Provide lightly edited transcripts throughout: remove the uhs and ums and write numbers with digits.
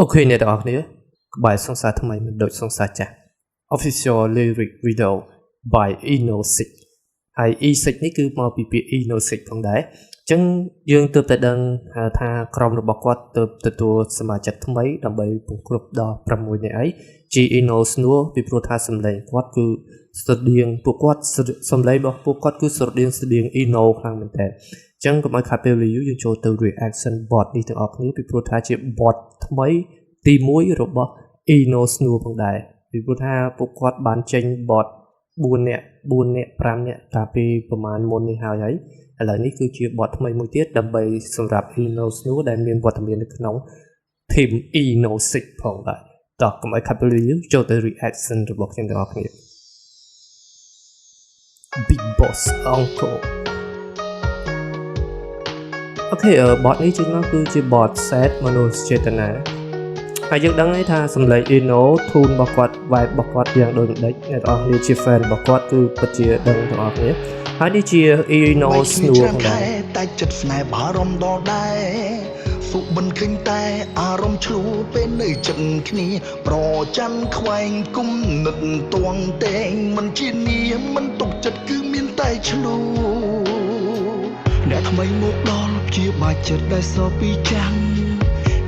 Ok អ្នកទាំងអស់គ្នាក្បែរសង្សារថ្មីមិនដូចសង្សារចាស់ Official Lyric Video by Eno6 ហើយ E6 នេះគឺមកពីពាក្យ Eno6 ផងដែរអញ្ចឹងយើងទើបតែដឹងថាក្រុមរបស់គាត់ទើបទទួលសមាជិកថ្មីដើម្បីពង្គ្រប់ដល់6នាក់អីជា Eno Snore ពីព្រោះថាសម្លេងគាត់គឺស្រដៀងពួកគាត់សម្លេងរបស់ពួកគាត់គឺស្រដៀង Eno ខ្លាំងមែនតើអញ្ចឹងកុំឲ្យខាតពេលយូរយើងចូលទៅ reaction bot នេះទាំងអស់គ្នាពីព្រោះថាជា bot ថ្មីទី1របស់ Eno Snore ផងដែរពីព្រោះថាពួកគាត់បានចេញ bot 4នាក់5នាក់កាលពីប្រហែលមុននេះហើយឥឡូវនេះគឺជា bot ថ្មីមួយទៀតដើម្បីសម្រាប់ Eno Snore ដែលមានវត្តមាននៅក្នុង team Eno6 ផងដែរតោះកុំឲ្យខាតពេលយូរចូលទៅ reaction របស់ខ្ញុំទាំងអស់គ្នា Big Boss Uncle អូខេbot នេះជាងមកគឺជា bot set មនុស្សចេតនាហើយយើងដឹងហើយថាសម្លេង Eno tune របស់គាត់ vibe របស់គាត់យ៉ាងដូចម្ដេចអ្នកទាំងអស់គ្នាជា fan របស់គាត់គឺពិតជាដឹងទាំងអស់គ្នាហើយនេះជា Eno Snore ផងដែរតែចិត្តស្នេហ៍បារម្ភដល់ដែរសុបមិនឃើញតែអារម្មណ៍ឆ្លូពេលនៅចិត្តគ្នាប្រច័ណ្ឌខ្វែងគុំនឹកទួងតែងមិនជានាមមិនទុកចិត្តគឺមានតែឆ្លូអ្នកថ្មីមកដល់ជាបាច់ចិត្តដែលសោពីចាំង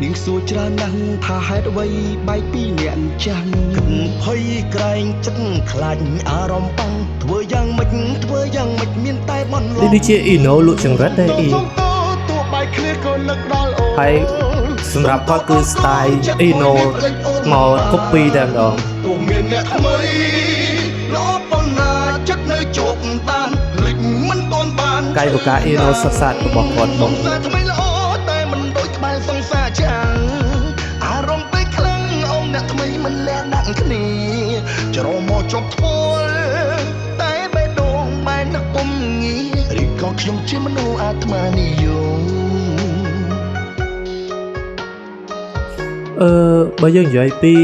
នាងសួរច្រើនណាស់ថាហេតុអ្វីបែកពីអ្នកអញ្ចឹងភ័យក្រែងចិត្តខ្លាចអារម្មណ៍បាំងធ្វើយ៉ាងម៉េចមានតែបន្លំនេះជា Eno លក់ចង្រិតដែរទោះបែកគ្នាក៏នឹកដល់អូនហើយសម្រាប់គាត់គឺ style Eno មក copy តែម្ដងទោះមានអ្នកថ្មីល្អប៉ុណ្ណាចិត្តនៅជោគតានលិចមិនទាន់បានកាយវិការ Eno សុខសាន្តរបស់គាត់បងថ្មីល្អតែមិនដូចក្បែរសង្សារចាំងអារម្មណ៍ពេលខ្លាំងអូនអ្នកថ្មីមិនលះដាក់គ្នាច្រមកជប់ធ្វើតែបេះដូងបែរនឹកពុំងារីក៏ខ្ញុំជាមនុស្សអាត្មានិយមបើយើងនិយាយពី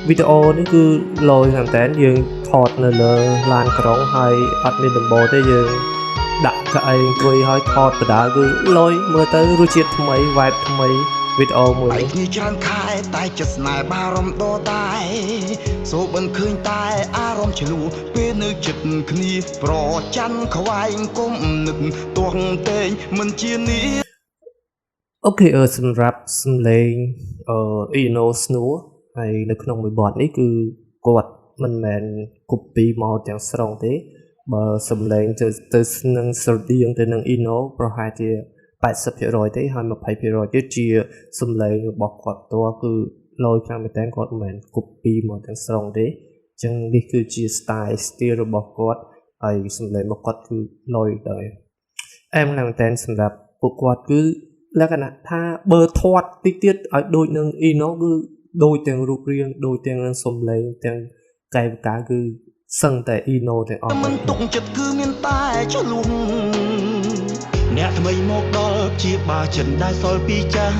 វីដេអូនេះគឺលយមែនតើយើងថតនៅលើឡានក្រុងហើយអត់មានដំបូលទេយើងដាក់កៅអីអង្គុយហើយថតបដាគឺលយមើលទៅរសជាតិថ្មី vibe ថ្មីវីដេអូមួយនេះគ្នាច្រើនខែតែចិត្តស្នេហ៍បារម្ភដល់តែសូបមិនឃើញតែអារម្មណ៍ឆ្លូពេលនៅចិត្តគ្នាប្រច័ណ្ឌខ្វែងគុំនឹកទាស់តែងមិនជានេះអូខេសម្រាប់សំឡេងEno Snore ហើយនៅក្នុងមួយ bot នេះគឺគាត់មិនមែន copy មកទាំងស្រុងទេបើសំឡេងទៅនឹងស្រដៀងទៅនឹង Eno ប្រហែលជា 80% ទេហើយ 20% ទៀតជាសំឡេងរបស់គាត់ផ្ទាល់គឺលយខ្លាំងមែនតើគាត់មិនមែន copy មកទាំងស្រុងទេអញ្ចឹងនេះគឺជា style របស់គាត់ហើយសំឡេងរបស់គាត់គឺលយដែរអែមខ្លាំងមែនតើសម្រាប់ពួកគាត់គឺលក្ខណៈថាបើធាត់តិចទៀតឲ្យដូចនឹង Eno គឺដូចទាំងរូបរាងដូចទាំងសំឡេងទាំងកាយវិការគឺសឹងតែ Eno ទាំងអស់មិនទុកចិត្តគឺមានតែឆ្លុះអ្នកថ្មីមកដល់ជាបាចិត្តដែលសល់ពីចាស់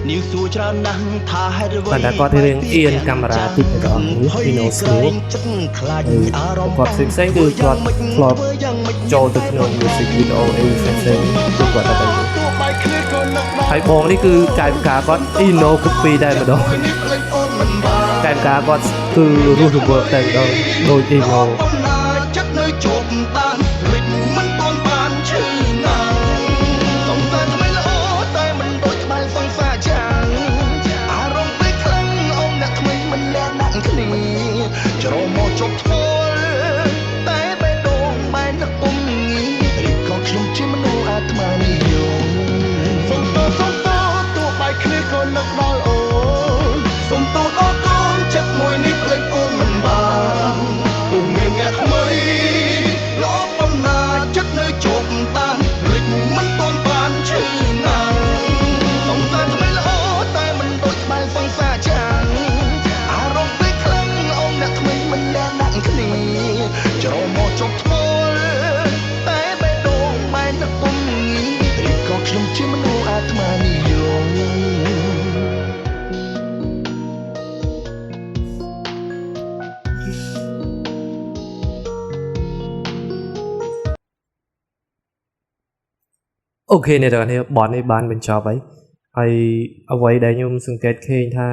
នាងសួរច្រើនណាស់ថាហេតុអ្វីតែគាត់រៀងអៀនកាមេរ៉ាតិចម្ដងនេះ Eno Snore ខ្លាចអារម្មណ៍គាត់ផ្សេងគឺគាត់ធ្លាប់ចូលទៅក្នុង music video អីផ្សេងគឺគាត់តែហើយបងនេះគឺកាយវិការគាត់ Eno copy តែម្ដងកាយវិការគាត់គឺរស់រវើកតែម្ដងដូច Enoចិត្តនៅជោគតានលិចមិនទាន់បានឈឺណាសង្សារថ្មីល្អតែមិនដូចក្បែរសង្សារចាំងអារម្មណ៍ពេលខ្លាំងអូនអ្នកថ្មីមិនលះដាក់គ្នាច្រមកជប់ធ្វើតែបេះដូងបែរនឹកពុំងារីក៏ខ្ញុំជាមនុស្សអាត្មានិយមសុំតោទោះបែកគ្នាក៏នឹកដល់អូនសុំតោដល់កូនចិត្តមួយនេះភ្លេចអូនមិនបានពុំមានអ្នកថ្មីល្អប៉ុណ្ណាចិត្តនៅជោគតានភ្លេចមិនទាន់បានឈឺណាសង្សារថ្មីល្អតែមិនដូចក្បែរសង្សារចាំងអារម្មណ៍ពេលខ្លាំងអូនអ្នកថ្មីមិនលះដាក់គ្នាច្រមកជប់ធ្វើតែបេះដូងបែរនឹកពុំងារីក៏ខ្ញុំជាមនុស្សអាត្មានិយមអូខេអ្នកទាំងអស់គ្នា bot នេះបានបញ្ចប់ហើយ ហើយអ្វីដែលខ្ញុំសង្កេតឃើញថា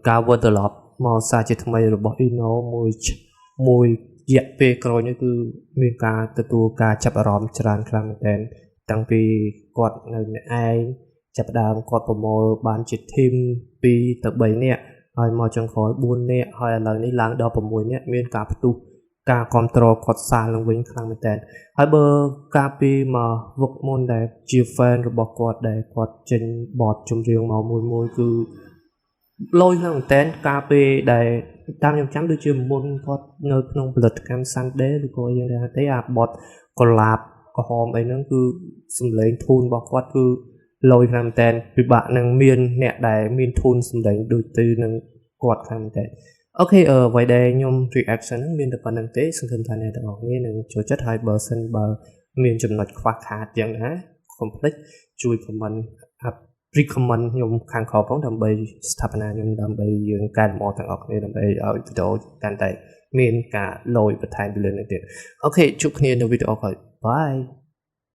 ការ develop មកសារជាថ្មីរបស់ Eno មួយរយៈពេលក្រោយនេះគឺមានការទទួលការចាប់អារម្មណ៍ច្រើនខ្លាំងមែនទែនតាំងពីគាត់នៅម្នាក់ឯងចាប់ផ្ដើមគាត់ប្រមូលបានជា team 2 ទៅ 3 នាក់ហើយមកចុងក្រោយ 4 នាក់ហើយឥឡូវនេះឡើងដល់ 6 នាក់មានការផ្ទុះការគ្រប់គ្រងគាត់សាឡើងវិញខ្លាំងមែនទែនហើយបើការពីមកវឹកមុនដែលជា fan របស់គាត់ដែលគាត់ចេញបទចម្រៀងមកមួយគឺលយខ្លាំងមែនទែនការពីដែលតាមខ្ញុំចាំដូចជាមុនគាត់នៅក្នុងផលិតកម្ម Sunday ឬក៏យ៉ាងណាទេអាបទកុលាបក្រហមអីហ្នឹងគឺសំឡេងធូនរបស់គាត់គឺលយខ្លាំងមែនទែនពិបាកនឹងមានអ្នកដែលមានធូនសំឡេងដូចទៅនឹងគាត់ខ្លាំងមែនទែនអូខេអ្វីដែលខ្ញុំ reaction ហ្នឹងមានតែប៉ុណ្្នឹងទេសង្ឃឹមថាអ្នកទាំងអស់គ្នានឹងចូលចិត្តហើយបើសិនបើមានចំណុចខ្វះខាតយ៉ាងណាកុំភ្លេចជួយ comment recommend ខ្ញុំខាងក្រោមផងដើម្បីស្ថាបនាខ្ញុំដើម្បីយើងកែលម្អទាំងអស់គ្នាដើម្បីឲ្យវីដេអូកាន់តែមានការលយបន្ថែមពីលើនេះទៀតអូខេជួបគ្នានៅវីដេអូក្រោយ Bye